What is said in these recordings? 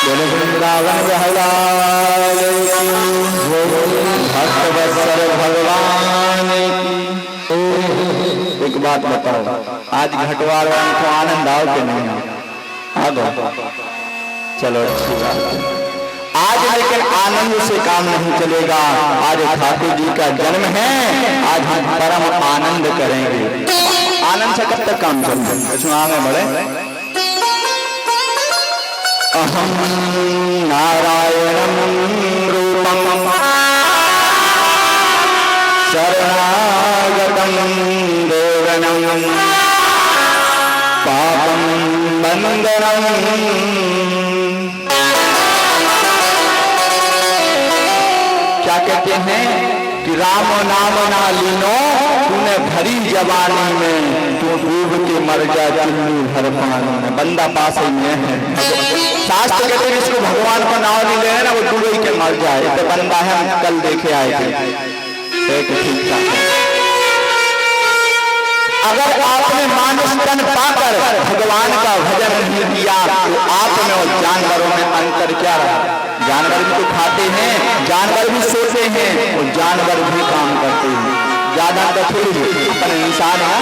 बोले वृंदावन बहलाल की भक्तवत्सल भगवान की। एक बात बताओ, आज घटवार को आनंद आओ कि नहीं आ गो? चलो अच्छी बात। आज लेकिन आनंद से काम नहीं चलेगा। आज ठाकुर जी का जन्म है, आज हम परम आनंद करेंगे। आनंद से कब तक काम चलेगा? इसमें आगे बढ़े। अहम नारायणं रूपं शरणागतं देवनं पापं बंदनं। क्या कहते हैं कि राम नाम ना लीनो, तूने भरी जवानी में तू डूब के मर जा चुन्नी भर पानी में। बंदा पास ही में है। शास्त्र कहते हैं इसको भगवान का नाम नहीं लेना ना, वो डूब के मर जाए। तो बंदा है, हम कल देखे आए थे। ठीक था। अगर आपने मानुष तन पाकर भगवान का भजन नहीं किया तो आप में और जानवरों में अंतर क्या रहा? जानवर भी तो खाते हैं, जानवर भी सोते हैं और जानवर भी काम करते हैं। ज्यादा थोड़ी अपन इंसान है।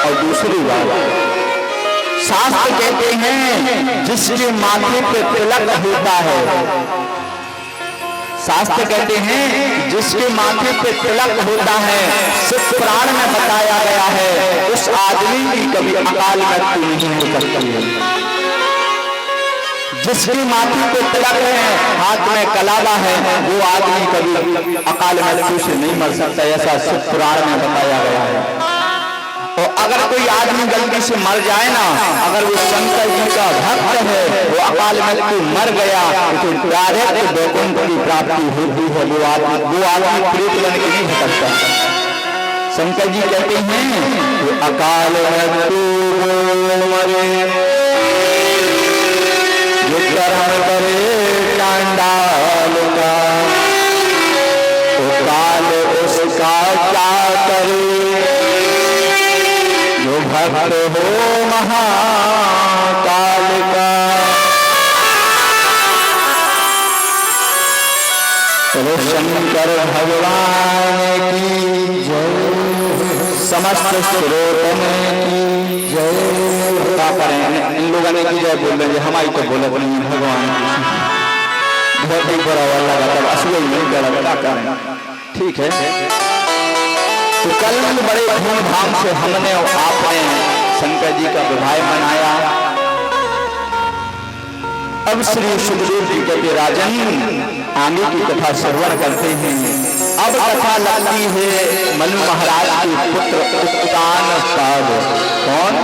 और दूसरी बात, शास्त्र कहते हैं जिसके माथे पे तिलक होता है, शास्त्र कहते हैं जिसके माथे पे तिलक होता है, सिर्फ पुराण में बताया गया है, उस आदमी की कभी अकाल मृत्यु नहीं हो सकती है। जिसके माथे पे तिलक है, हाथ में कलावा है, वो आदमी कभी अकाल मृत्यु से नहीं मर सकता। ऐसा सिर्फ पुराण में बताया गया है। और अगर कोई आदमी गलती से मर जाए ना, अगर वो शंकर जी का भक्त है, वो अकाल मृत्यु मर गया तो डायरेक्ट वैकुंठ की प्राप्ति होती है। वो आदमी प्रेत बन के नहीं भटकता। शंकर जी कहते हैं कि अकाल मृत्यु मरे जो कर्म करे चांडाल का, तो काल उसका क्या करे जो भक्त हो महाकाल का। चलो शंकर भगवान की जय, समस्त श्रोतों की जय। क्या करें, इन लोगों ने की जय बोल रहे, हमारी तो बोले नहीं भगवान। बहुत ही बुरा वाला लगा, असुई नहीं क्या करें। ठीक है, तो कल बड़े धूमधाम से हमने और आपने शंकर जी का विवाह मनाया। अब श्री सुखदेव जी कहते राजन आगे की कथा श्रवण करते हैं। अब कथा लगती है मनु महाराज के पुत्र उत्तानपाद। कौन?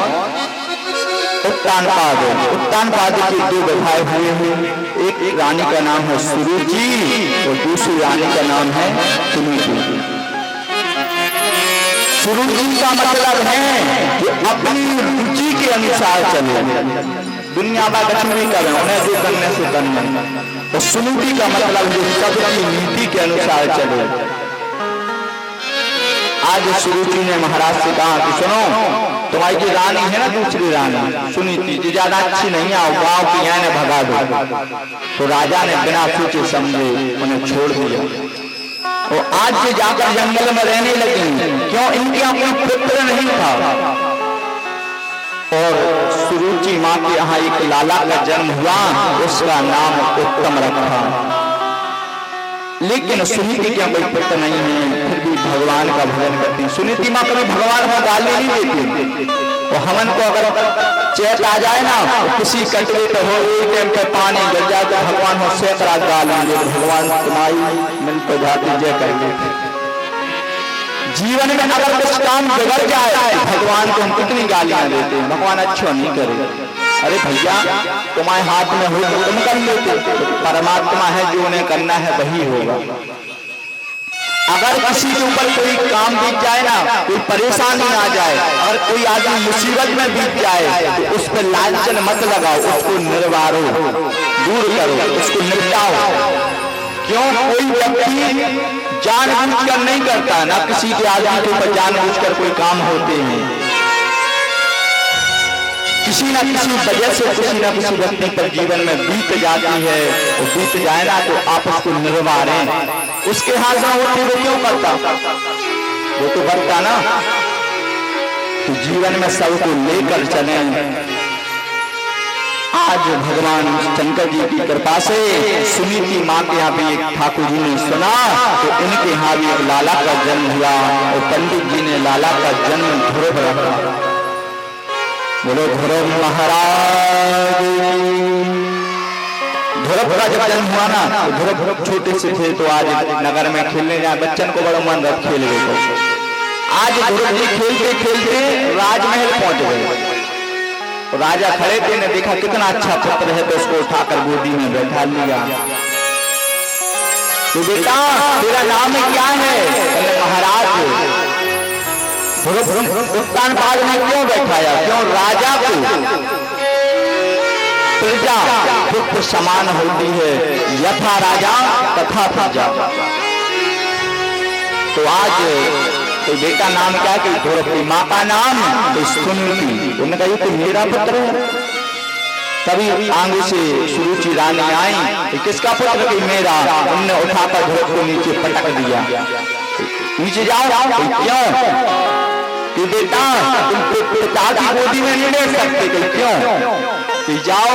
उत्तानपाद। उत्तानपाद के दो विवाह हुए हैं। एक रानी का नाम है सुरुचि और दूसरी रानी का नाम है सुनीति। सुरुचि का मतलब है कि अपनी रुचि के अनुसार चले, दुनिया में कुछ नहीं करें, उन्हें जो करने से करना। और सुनीति का मतलब जो सबकी नीति के अनुसार चले। आज सुरुचि ने महाराज से कहा कि सुनो, तुम्हारी जो रानी है ना, दूसरी रानी सुनीति जी ज्यादा अच्छी नहीं है, गाँव की यहाँ ने भगा दो। तो राजा ने बिना सोचे समझे उन्हें छोड़ दिया। और आज से जाकर जंगल में रहने लगी। क्यों? इनके अपना पुत्र नहीं था। और सुरुचि माँ के यहाँ एक लाला का जन्म हुआ, उसका नाम उत्तम रखा। लेकिन सुनीति के कोई पुत्र नहीं है, फिर भी भगवान का भजन करती। सुनीति माँ कभी भगवान को गाली नहीं देती। और हमन को अगर चेत आ जाए ना, किसी कटरे तो हो, एक टाइम पे पानी गिर जाए तो भगवान हो सैकड़ा गाली, भगवान तुम्हारी मिल तो जाती जय कर लेते। जीवन में अगर कुछ काम बिगड़ जाए, भगवान को हम कितनी गालियां देते हैं, भगवान अच्छा नहीं करे। अरे भैया तुम्हारे हाथ में हो तो तुम कर लेते, परमात्मा है जो उन्हें करना है वही होगा। अगर किसी के ऊपर कोई काम बीत जाए ना, कोई परेशानी आ जाए, अगर कोई आदमी मुसीबत में बीत जाए तो उस पर लालचन मत लगाओ, उसको निर्वारो, दूर करो, उसको निपटाओ। क्यों? कोई व्यक्ति जानबूझकर नहीं करता, ना किसी के आदमी के ऊपर जानबूझकर कोई काम होते हैं। किसी न किसी वजह से किसी न किसी व्यक्ति पर जीवन में बीत जाती है, और बीत जाए ना तो आप उसको निर्वारें। उसके हाथ में होती वो क्यों करता, वो तो बढ़ता ना। तो जीवन में सबको लेकर चले। आज भगवान शंकर जी की कृपा से सुनीति माँ के यहाँ भी एक ठाकुर जी ने सुना, तो उनके यहाँ भी एक लाला का जन्म हुआ, और पंडित जी ने लाला का जन्म ध्रुव रखा। बोलो ध्रुव महाराज। ध्रुव का जब जन्म हुआ ना, तो ध्रुव छोटे से थे, तो आज नगर में खेलने जाए, बच्चन को बड़ा मन रख खेल गए। आज ध्रुव जी खेलते खेलते राजमहल पहुंच गए। राजा खड़े थे, ने देखा कितना अच्छा पुत्र है, तो उसको उठाकर गोदी में बैठा लिया। तो बेटा तेरा नाम क्या है? महाराज। उत्तानपाद ने क्यों बैठाया? क्यों? राजा को प्रजा पुत्र समान होती है, यथा राजा तथा प्रजा। तो आज तो बेटा नाम क्या? कि ध्रुव की माँ का नाम तो सुनीति। उन्होंने कहा ये तो मेरा पुत्र है। तभी आंगू से सुरुचि रानी आई, किसका पुत्र? कि मेरा। उन्होंने उठाकर ध्रुव को नीचे पटक दिया, नीचे जाओ। क्यों? कि बेटा तुम पिता की गोदी में नहीं बैठ सकते। क्यों? कि जाओ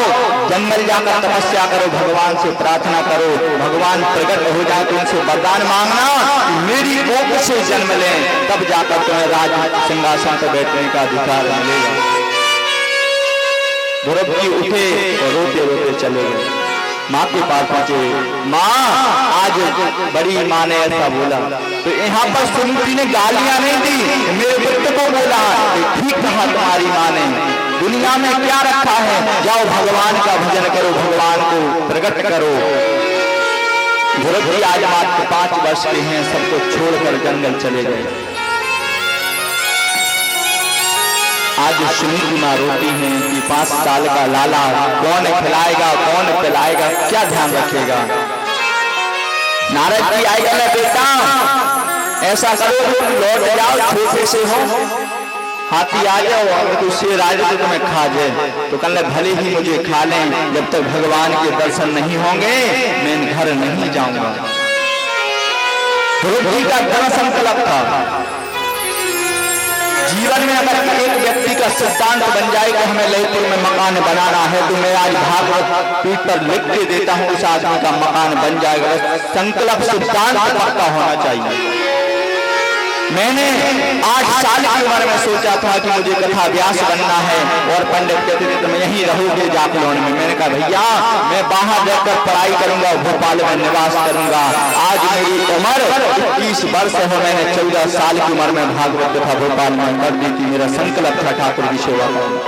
जंगल जाकर तपस्या करो, भगवान से प्रार्थना करो, भगवान प्रकट हो जाए तो उनसे वरदान मांगना कि मेरी कोख से जन्म लें, तब जाकर तुम्हें राज सिंहासन पर बैठने का अधिकार मिलेगा। ध्रुव जी उठे और रोते रोते चले गए। माँ के पास पहुंचे। माँ आज बड़ी माँ ने ऐसा बोला, तो यहाँ पर सुनीति ने गालियां नहीं दी, मेरे पुत्र को बोला। ठीक कहा तुम्हारी माँ ने, दुनिया में क्या रखा है, जाओ भगवान का भजन करो, भगवान को प्रकट करो। ध्रुव जी आज मात्र 5 वर्ष के हैं, सबको छोड़कर जंगल चले गए। आज सुनीति माँ रोती हैं कि 5 साल का लाला कौन खिलाएगा, कौन पिलाएगा, क्या ध्यान रखेगा। नारद जी आएगा ना, बेटा ऐसा करो लौट जाओ, छोटे से हो, हाथी आ जाओ, अगर तो शेर आ जाए तो तुम्हें खा जाए। तो कल भले ही मुझे खा लें, जब तक भगवान के दर्शन नहीं होंगे मैं घर नहीं जाऊंगा। ध्रुव जी का दृढ़ संकल्प था। जीवन में अगर एक व्यक्ति का सिद्धांत बन जाए कि हमें ललितपुर में मकान बनाना है, तो मैं आज भागवत पीठ पर लिख के देता हूं, उस आदमी का मकान बन जाएगा। संकल्प सिद्धांत पक्का होना चाहिए। मैंने 8 साल की उम्र में सोचा था कि मुझे कथा व्यास बनना है, और पंडित कहते थे तुम यहीं रहोगे जाखलौन में। मैंने कहा भैया मैं बाहर रहकर पढ़ाई करूंगा, भोपाल में निवास करूंगा। आज मेरी उम्र 21 वर्ष है, मैंने 14 साल की उम्र में भागवत कथा भोपाल में कर दी थी। मेरा संकल्प था ठाकुर की सेवा करना।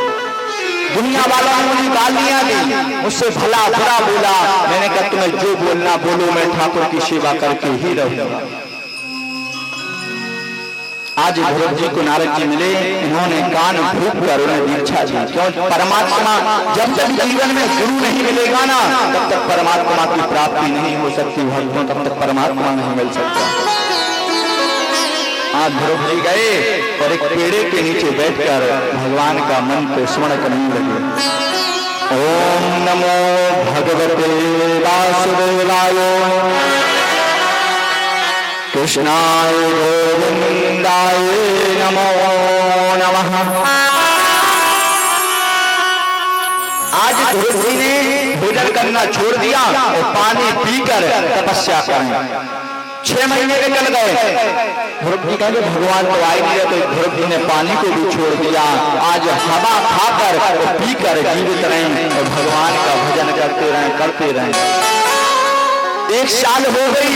दुनिया वालों ने मुझे गालियां दी, मुझसे भला बुरा बोला। मैंने कहा तुम्हें जो बोलना बोलो, मैं ठाकुर की सेवा करके ही रहूंगा। आज ध्रुव जी को नारद जी मिले, इन्होंने कान फूंक कर उन्हें दीक्षा दी। क्यों? परमात्मा जब तक जीवन में गुरु नहीं मिलेगा ना, तब तक परमात्मा की प्राप्ति नहीं हो सकती। भक्तों तब तक परमात्मा नहीं मिल सकता। आज ध्रुव जी गए और एक पेड़े के नीचे बैठकर भगवान का मंत्र स्मरण करने लगे। ओम नमो भगवते वासुदेवाय, कृष्णाय गोविंदाय नमो नमः। आज ध्रुव जी ने भोजन करना छोड़ दिया और पानी पीकर तपस्या करें। 6 महीने के चल गए। ध्रुव जी कहेंगे भगवान तो आए नहीं, तो ध्रुव जी ने पानी को भी छोड़ दिया। आज हवा खाकर और पीकर जीवित रहें और भगवान का भजन करते रहें। 1 साल हो गई।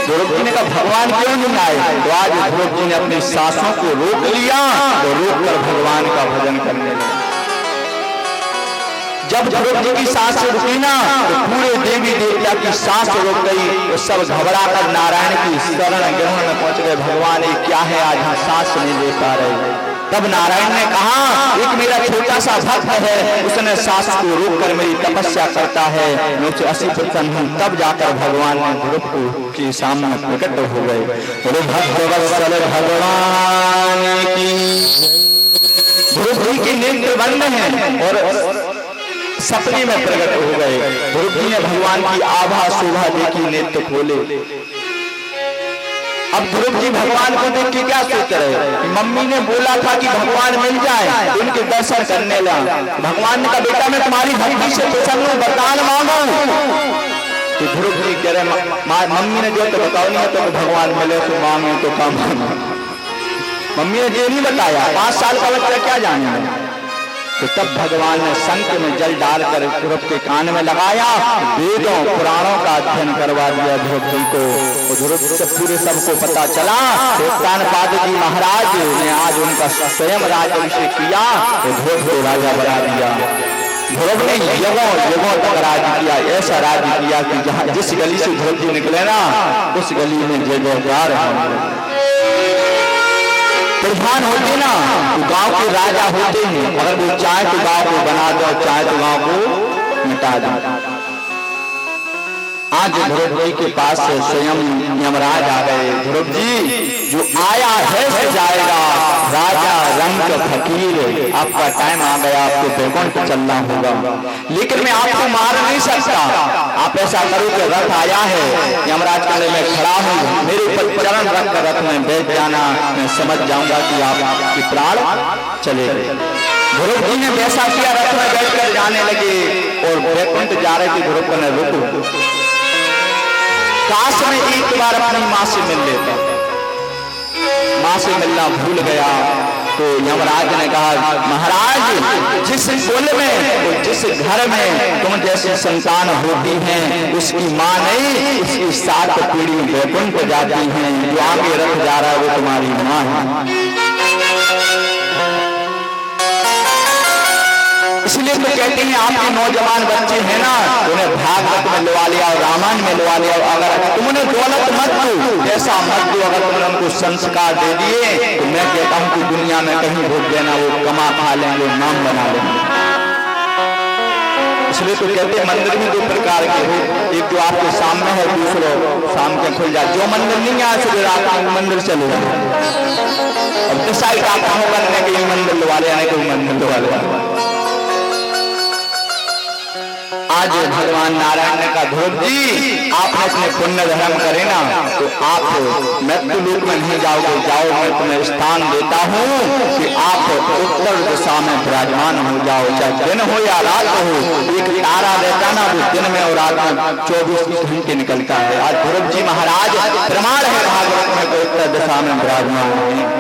ध्रुव जी ने कहा भगवान क्यों नहीं आए? तो आज ध्रुव जी ने अपनी सांसों को रोक लिया और रोककर भगवान का भजन करने लगे। जब ध्रुव जी की सांस रुकी ना, तो पूरे देवी देवता की सांस रुक गई। तो सब घबराकर नारायण की शरण ग्रहण में पहुंच गए। भगवान ये क्या है, आज हम सांस नहीं ले पा रहे। तब नारायण ने कहा एक मेरा छोटा सा भक्त है, उसने सांस को रोककर मेरी तपस्या करता है, मैं उसे 80% हूँ। तब जाकर भगवान ने ध्रुव को के सामने प्रकट हो गए। भक्त वत्सल भगवान की ध्रुव जी के नेत्र बंद हैं और सपने में प्रकट हो गए। ध्रुव जी ने भगवान की आभा शोभा देखी, नेत्र खोले। अब ध्रुव जी भगवान को देख के क्या सोच रहे कि मम्मी ने बोला था कि भगवान मिल जाए, उनके दर्शन करने लगा। भगवान ने कहा बेटा मैं तुम्हारी भक्ति से प्रसन्न हूं, वरदान मांगो। तो ध्रुव जी कह रहे मम्मी ने जो तो बताओ नहीं तो भगवान मिले तो मांगे तो काम। मम्मी ने ये नहीं बताया, 5 साल का बच्चा क्या जाने। तो तब भगवान ने शंख में जल डालकर ध्रुव के कान में लगाया, वेदों पुराणों का अध्ययन करवा दिया ध्रुव जी को। ध्रुव से पूरे सबको पता चला। उत्तानपाद जी महाराज ने आज उनका स्वयं राज्याभिषेक किया, तो ध्रुव को राजा बना दिया। ध्रुव ने युगों युगों तक राज किया, ऐसा राज किया कि जहाँ जिस गली से ध्रुव जी निकले ना उस गली में जय जयकार है। प्रधान होते ना तो गांव के राजा होते हैं, अगर वो चाहे तो गांव को बना दो, चाहे तो गांव को मिटा दो। आज ध्रुव जी के पास स्वयं यमराज आ गए। ध्रुव जी जो आया है से जाएगा, राजा रंग फकीर, आपका टाइम आ गया, आपको बैकुंठ चलना होगा। लेकिन मैं आपको मार नहीं सकता। आप ऐसा करो कि रथ आया है, यमराज कहने में खड़ा हूँ, मेरे ऊपर चरण रख कर रथ में बैठ जाना, मैं समझ जाऊंगा कि आपके प्राण चले गए। ध्रुव जी ने वैसा किया, रथ में बैठ कर जाने लगे और बैकुंठ जा रहे थे। ध्रुव ने रुको, काश में एक बार अपनी माँ से मिल लेता। माँ से मिलना भूल गया तो यमराज ने कहा महाराज जिस कुल में जिस घर में तुम जैसी संतान होती हैं उसकी माँ नहीं, उसकी 7 पीढ़ी बैकुंठ जाती हैं। जो आगे रथ जा रहा है वो तुम्हारी माँ है। इसलिए तो कहते हैं आपके नौजवान बच्चे हैं ना, उन्हें भागवत में लवा लिया और रामायण में लवा लिया। अगर तुमने दौलत मत दो, पैसा मत दो, अगर तुमने उनको संस्कार दे दिए तो मैं कहता हूं कि दुनिया में कहीं भोग देना, वो कमा खा लेंगे, नाम बना लेंगे। इसलिए तो कहते हैं मंदिर भी 2 प्रकार के हो, एक जो आपके सामने है, दूसरा शाम के खुल जाए। जो मंदिर नहीं है सुबह रात में मंदिर चले जाए। अब डिसाइड आप हो करने के मंदिर लवा ले, कोई मंदिर लवा ले। आज भगवान नारायण ने कहा ध्रुव जी आपने अपने पुण्य धर्म करे ना तो आप मृत्यु लोक में नहीं जाओगे, जाओ मैं तुम्हें स्थान देता हूँ कि आप उत्तर दिशा में विराजमान हो जाओ। चाहे दिन हो या रात हो, एक तारा रहता ना वो दिन में और रात में 24 घंटे निकलता है। आज ध्रुव जी महाराज प्रमाण है भागवत में को उत्तर दिशा में विराजमान है।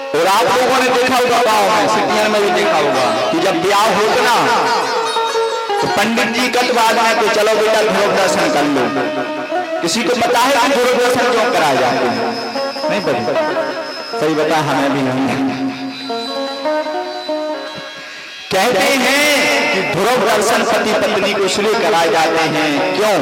और आप लोगों ने देखा होगा गाँव में, सिटियों में भी देखा होगा कि जब ब्याह होगा ना तो पंडित जी कटवा दें तो चलो बेटा ध्रुव दर्शन कर लो। किसी को पता है कि ध्रुव दर्शन क्यों कराए जाते हैं? नहीं पता, सही बता हमें भी नहीं। कहते हैं कि ध्रुव दर्शन पति पत्नी को इसलिए कराए जाते हैं, क्यों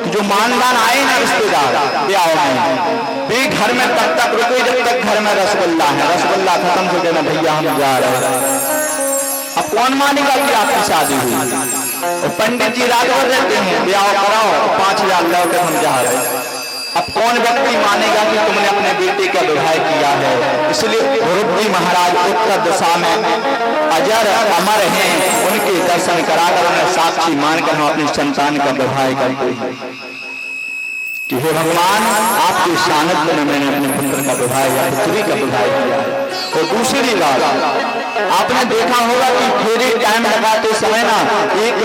कि जो मानदान आए ना रिश्तेदार ब्याह में, वे घर में तब तक रुके जब तक घर में रसगुल्ला है। रसगुल्ला खत्म हो गया भैया हम जा रहे हैं। अब कौन मानेगा कि आपकी शादी हुई? और पंडित जी रात भर रहते हैं, ब्याह कराओ 5000 लो के हम जा रहे हैं। अब कौन व्यक्ति मानेगा कि तुमने अपने बेटे का विवाह किया है? इसलिए ध्रुव जी महाराज उत्तर दिशा में अजर अमर हैं, उनके दर्शन कराकर उन्हें साक्षी मानकर हम अपनी संतान का विवाह करते हैं कि हे भगवान आपके सानिध्य में मैंने अपने पुत्र का विवाह या पुत्री का विवाह किया है। और दूसरी बात आपने देखा होगा कि फेरे टाइम लगाते समय ना एक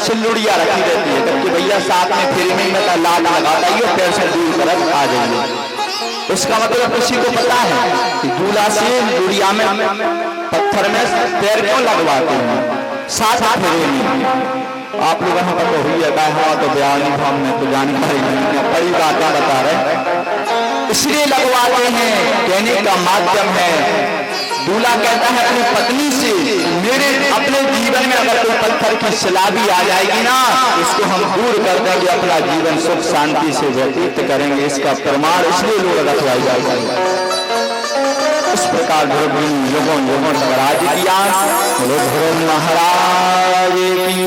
सिल्लुड़िया रखी रहती है, जबकि भैया साथ में फेरे में मैं लाल लगाता ही पैर से दूर तरफ आ जाइए। उसका मतलब किसी को पता है कि दूल्हा से लुड़िया में पत्थर में पैर क्यों लगवाते हैं? साथ फेरे में आप लोग यहाँ पर हुई है हुआ तो बयानी भाव में तो जानकारी नहीं, बड़ी बातें बता रहे इसलिए लगवाते हैं। कहने का माध्यम है दूल्हा कहता है अपनी पत्नी से मेरे अपने जीवन में अगर कोई पत्थर की शिला भी आ जाएगी ना इसको हम दूर कर देंगे, अपना जीवन सुख शांति से व्यतीत करेंगे। इसका प्रमाण इसलिए लोग रखवाई जाएगा। इस प्रकार ध्रुव युगों युगों तक राज किया। ध्रुव महाराज की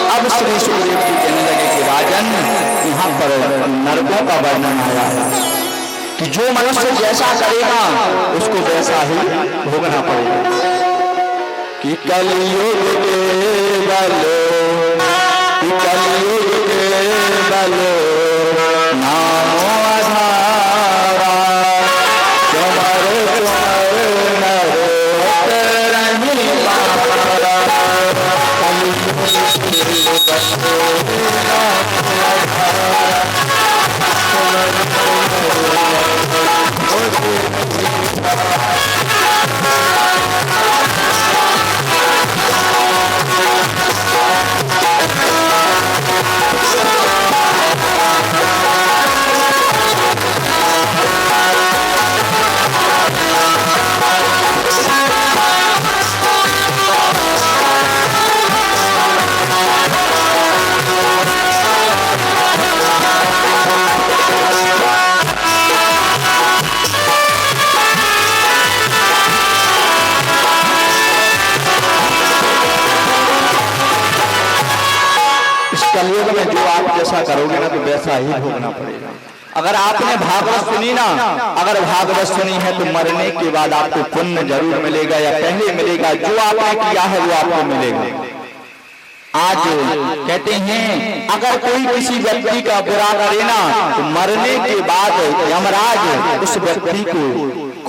अब श्री सुखदेव जी कहने लगे कि राजन यहाँ पर नरकों का वर्णन आया है। कि जो मनुष्य जैसा करेगा उसको वैसा ही भोगना पड़ेगा। कि कलयुग के बलो, कि कलयुग के बलो नामो आधारा, चमर चमर नर रही मारा। कलयुग के बलो नामो आधारा, कलयुग में जो आप जैसा करोगे ना तो वैसा ही भोगना पड़ेगा। अगर आपने भागवत सुनी ना, अगर भागवत सुनी है तो मरने के बाद आपको पुण्य जरूर मिलेगा या पहले मिलेगा। जो आपने किया है वो आपको मिलेगा। आज कहते हैं अगर कोई किसी व्यक्ति का बुरा करे ना तो मरने के बाद यमराज उस व्यक्ति को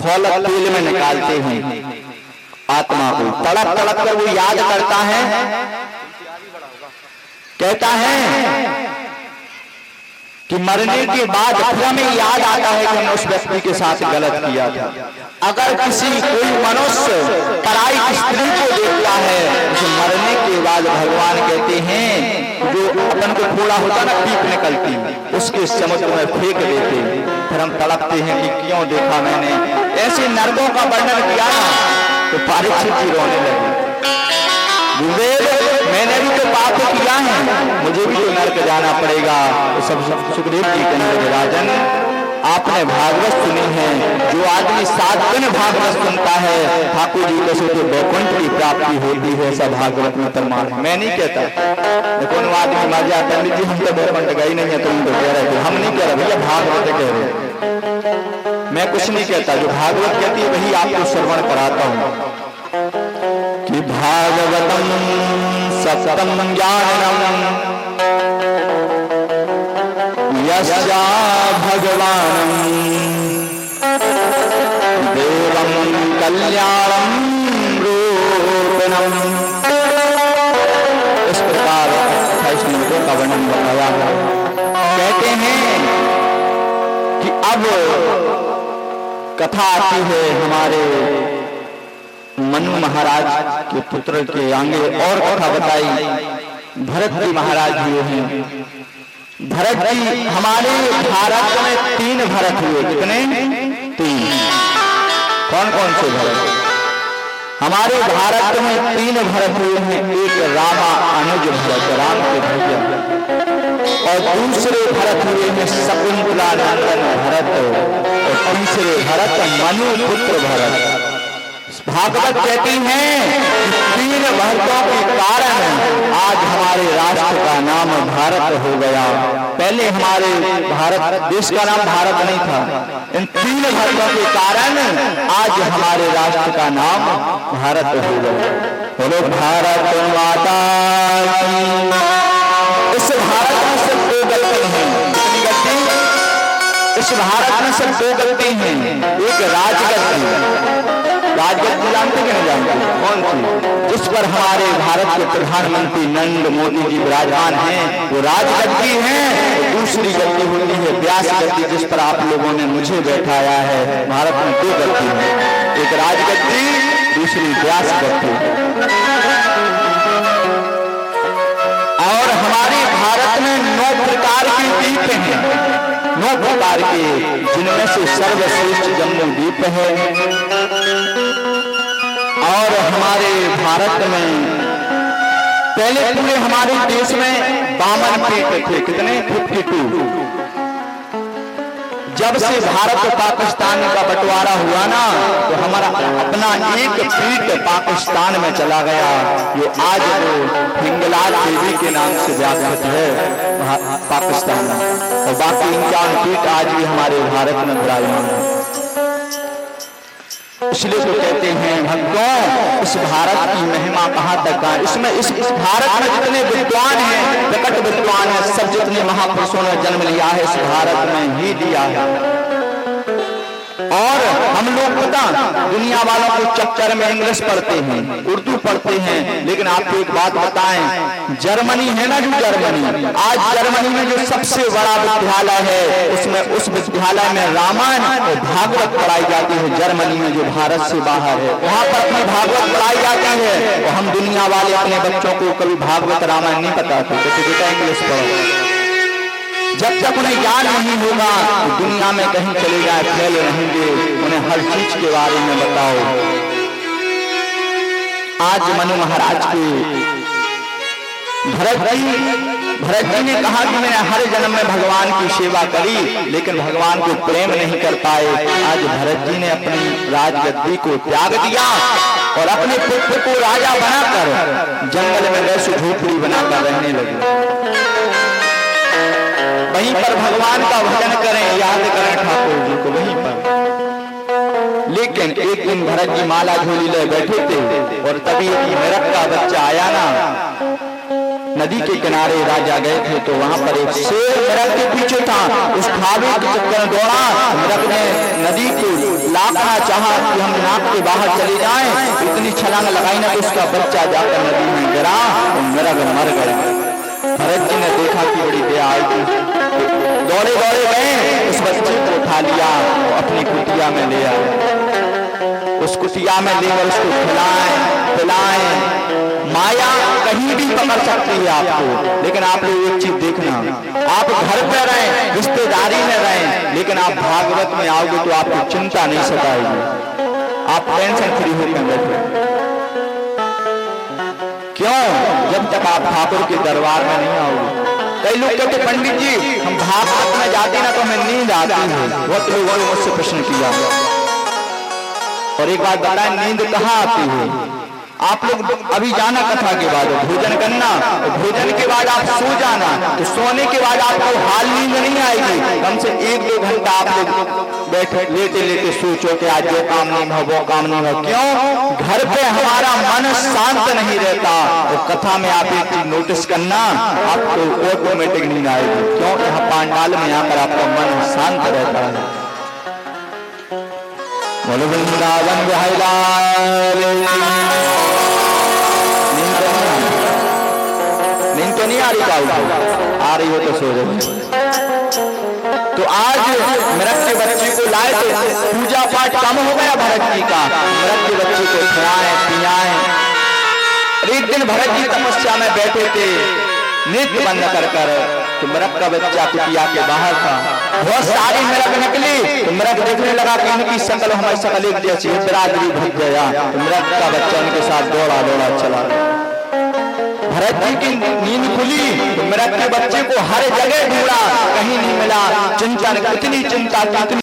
खौलत तेल में निकालते हैं। आत्मा को तड़प तड़प कर वो याद करता है, कहता है कि मरने के बाद फिर हमें याद आता है कि हमने उस व्यक्ति के साथ गलत किया था। अगर किसी कोई मनुष्य पराई स्त्री को देखता है तो मरने के बाद भगवान कहते हैं जो अपन को फोड़ा होता ना पीप निकलती उसके समुद्र में फेंक देते। फिर हम तड़पते हैं कि क्यों देखा मैंने। ऐसे नरकों का वर्णन किया ना तो परीक्षित जी रोने लगे। मैंने भी तो पाप किया है, मुझे भी तो नरक जाना पड़ेगा। तो सब सुखदेव जी कहने राजन आपने भागवत सुनी है, जो आदमी 7 दिन भागवत सुनता है ठाकुर जी कैसे तो वैकुंठ की प्राप्ति होती है। सब भागवत में प्रमाण। मैं नहीं कहता कौन आदमी मजा पंडित जी हम तो वैकुंठ गए नहीं है, तुम तो कह रहे थे। हम नहीं कह रहे भैया, भागवत कह रहे। मैं कुछ नहीं कहता, जो भागवत कहती है वही आपको श्रवण कराता हूँ कि भागवतम सत्यम ज्ञानम यस्या भगवानम देवम कल्याणम रूपणम। इस प्रकार 28 मिनटों का वर्णन बताया। कहते हैं कि अब कथा आती है हमारे मनु महाराज के पुत्र के आगे और कथा बताई। भरत जी महाराज हुए हैं। भरत जी हमारे भारत में 3 भरत हुए। कितने? 3। कौन कौन से भरत? हमारे भारत में 3 भरत हुए हैं। एक रामा अनुज भरत, राम के भैया, और दूसरे भरत हुए हैं शकुंतला नंदन भरत, और तीसरे भरत मनु पुत्र भरत। भागवत कहती हैं कि 3 भरतों के कारण आज हमारे राष्ट्र का नाम भारत हो गया। पहले हमारे भारत देश का नाम भारत नहीं था। इन 3 भरतों के कारण आज हमारे राष्ट्र का नाम भारत हो गया। बोलो भारत माता। इस भारत में सिर्फ 2 गलती हैं। कितनी गलती? इस भारत में सिर्फ 2 गलती हैं। एक राजगद्दी, राजगद्दी जानते कि नहीं जानते? कौन सी? जिस पर हमारे भारत के प्रधानमंत्री नरेंद्र मोदी जी विराजमान हैं, वो राजगद्दी है। दूसरी गद्दी होती है व्यास गद्दी, जिस पर आप लोगों ने मुझे बैठाया है। भारत में 2 गद्दी है, एक राजगद्दी, दूसरी व्यास गद्दी। और हमारे भारत में 9 प्रकार के द्वीप हैं, 9 प्रकार के, जिनमें से सर्वश्रेष्ठ जम्मू द्वीप है। और हमारे भारत में पहले पूरे हमारे देश में 52 पेट थे। कितने? 52। जब से भारत और पाकिस्तान का बंटवारा हुआ ना, तो हमारा अपना एक पीठ पाकिस्तान में चला गया, जो आज वो हिंगलाज देवी के नाम से व्याख्यात है पाकिस्तान में, और बाकी 51 पीठ आज भी हमारे भारत में विराजमान है। इसलिए तो कहते हैं भक्तों, इस भारत की महिमा कहाँ तक है। इसमें इस भारत में जितने विद्वान हैं, प्रकट विद्वान हैं, सब जितने महापुरुषों ने जन्म लिया है इस भारत में ही लिया है। और हम लोग पता दुनिया वालों के चक्कर में इंग्लिश पढ़ते हैं, उर्दू पढ़ते हैं, लेकिन आपको एक बात बताएं, जर्मनी है ना, जो जर्मनी, आज जर्मनी में जो सबसे बड़ा विद्यालय है, उसमें उस विद्यालय में रामायण और भागवत पढ़ाई जाती है। जर्मनी में जो भारत से बाहर है, वहां पर अपनी भागवत पढ़ाई जाती है, और हम दुनिया वाले अपने बच्चों को कभी भागवत रामायण नहीं बताते, तो बेटा इंग्लिश पढ़ो। जब तक उन्हें ज्ञान नहीं होगा तो दुनिया में कहीं चले जाए फैल रहेंगे, उन्हें हर चीज के बारे में बताओ। आज मनु महाराज के भरत जी ने कहा कि मैंने हर जन्म में भगवान की सेवा करी, लेकिन भगवान को प्रेम नहीं कर पाए। आज भरत जी ने अपनी राजगद्दी को त्याग दिया और अपने पुत्र को राजा बनाकर जंगल में वैसे झोपड़ी बनाकर रहने लगे। वहीं पर भगवान का भजन करें, याद करें ठाकुर जी को वहीं पर। लेकिन एक दिन भरत जी माला झोली ले बैठे थे, और तभी मेरठ का बच्चा आया ना, नदी के किनारे राजा गए थे, तो वहां पर एक शेर मेरठ के पीछे था, उस खाबे के चक्कर में दौड़ा। मेरठ ने नदी को लाखना चाहा कि हम नाक के बाहर चले जाएं, इतनी छलांग लगाई ना तो उसका बच्चा जाकर नदी में गिरा और मेरठ मर गया। भरत जी ने देखा कि बड़ी दया आई, दौड़े दौड़े गए, उस बच्चे को उठा लिया और अपनी कुटिया में ले आए। उस कुटिया में लेकर उसको खिलाएं पिलाएं। माया कहीं भी पकड़ सकती है आपको, लेकिन आप लोग एक चीज देखना, आप घर पे रहें, रिश्तेदारी में रहें, लेकिन आप भागवत में आओगे तो आपको चिंता नहीं सताएगी, आप टेंशन फ्री होकर बैठे। क्यों? जब तक आप ठाकुर के दरबार में नहीं आओगे। कई लोग कहते पंडित जी हम भागवत में जाते ना तो हमें नींद आती है। बहुत लोगों ने मुझसे प्रश्न किया, और एक बात बताएं, नींद कहाँ आती है? आप लोग अभी जाना कथा के बाद भोजन करना, और भोजन के बाद आप सो जाना, तो सोने के बाद आपको हाल नींद नहीं आएगी। कम से 1-2 घंटा आप लोग बैठे लेते लेते सोचो कि आज जो काम नहीं हो वो काम नहीं हो। क्यों? घर पे हमारा मन शांत नहीं रहता, और कथा में आप एक चीज नोटिस करना, आपको ऑटोमेटिक नींद आएगी। क्यों? यहाँ पांडाल में आकर आपका मन शांत रहता है। बोलो वृंदावन बिहारी लाल। नींद तो नहीं आ रही, आ रही हो तो सो जाओ। तो आज मेरठ के बच्चे को लाए थे, पूजा पाठ कम हो गया भरत जी का, मेरठ के बच्चे को खिलाएं पियाएं। एक दिन भरत जी तपस्या में बैठे थे, नेत्र बंद कर कर, तो मेरठ का बच्चा कुटिया के बाहर था। बहुत सारी मेरठ निकली, तो मेरठ देखने लगा कि इनकी शकल हमारी शकल एक जैसी है, बिरादरी भग गया। तो मेरठ का बच्चा उनके साथ दौड़ा दौड़ा चला। भरत जी की नींद खुली, तो मेरठ के बच्चे को हर जगह ढूंढा, कहीं नहीं मिला। चिंता, कितनी चिंता, कितनी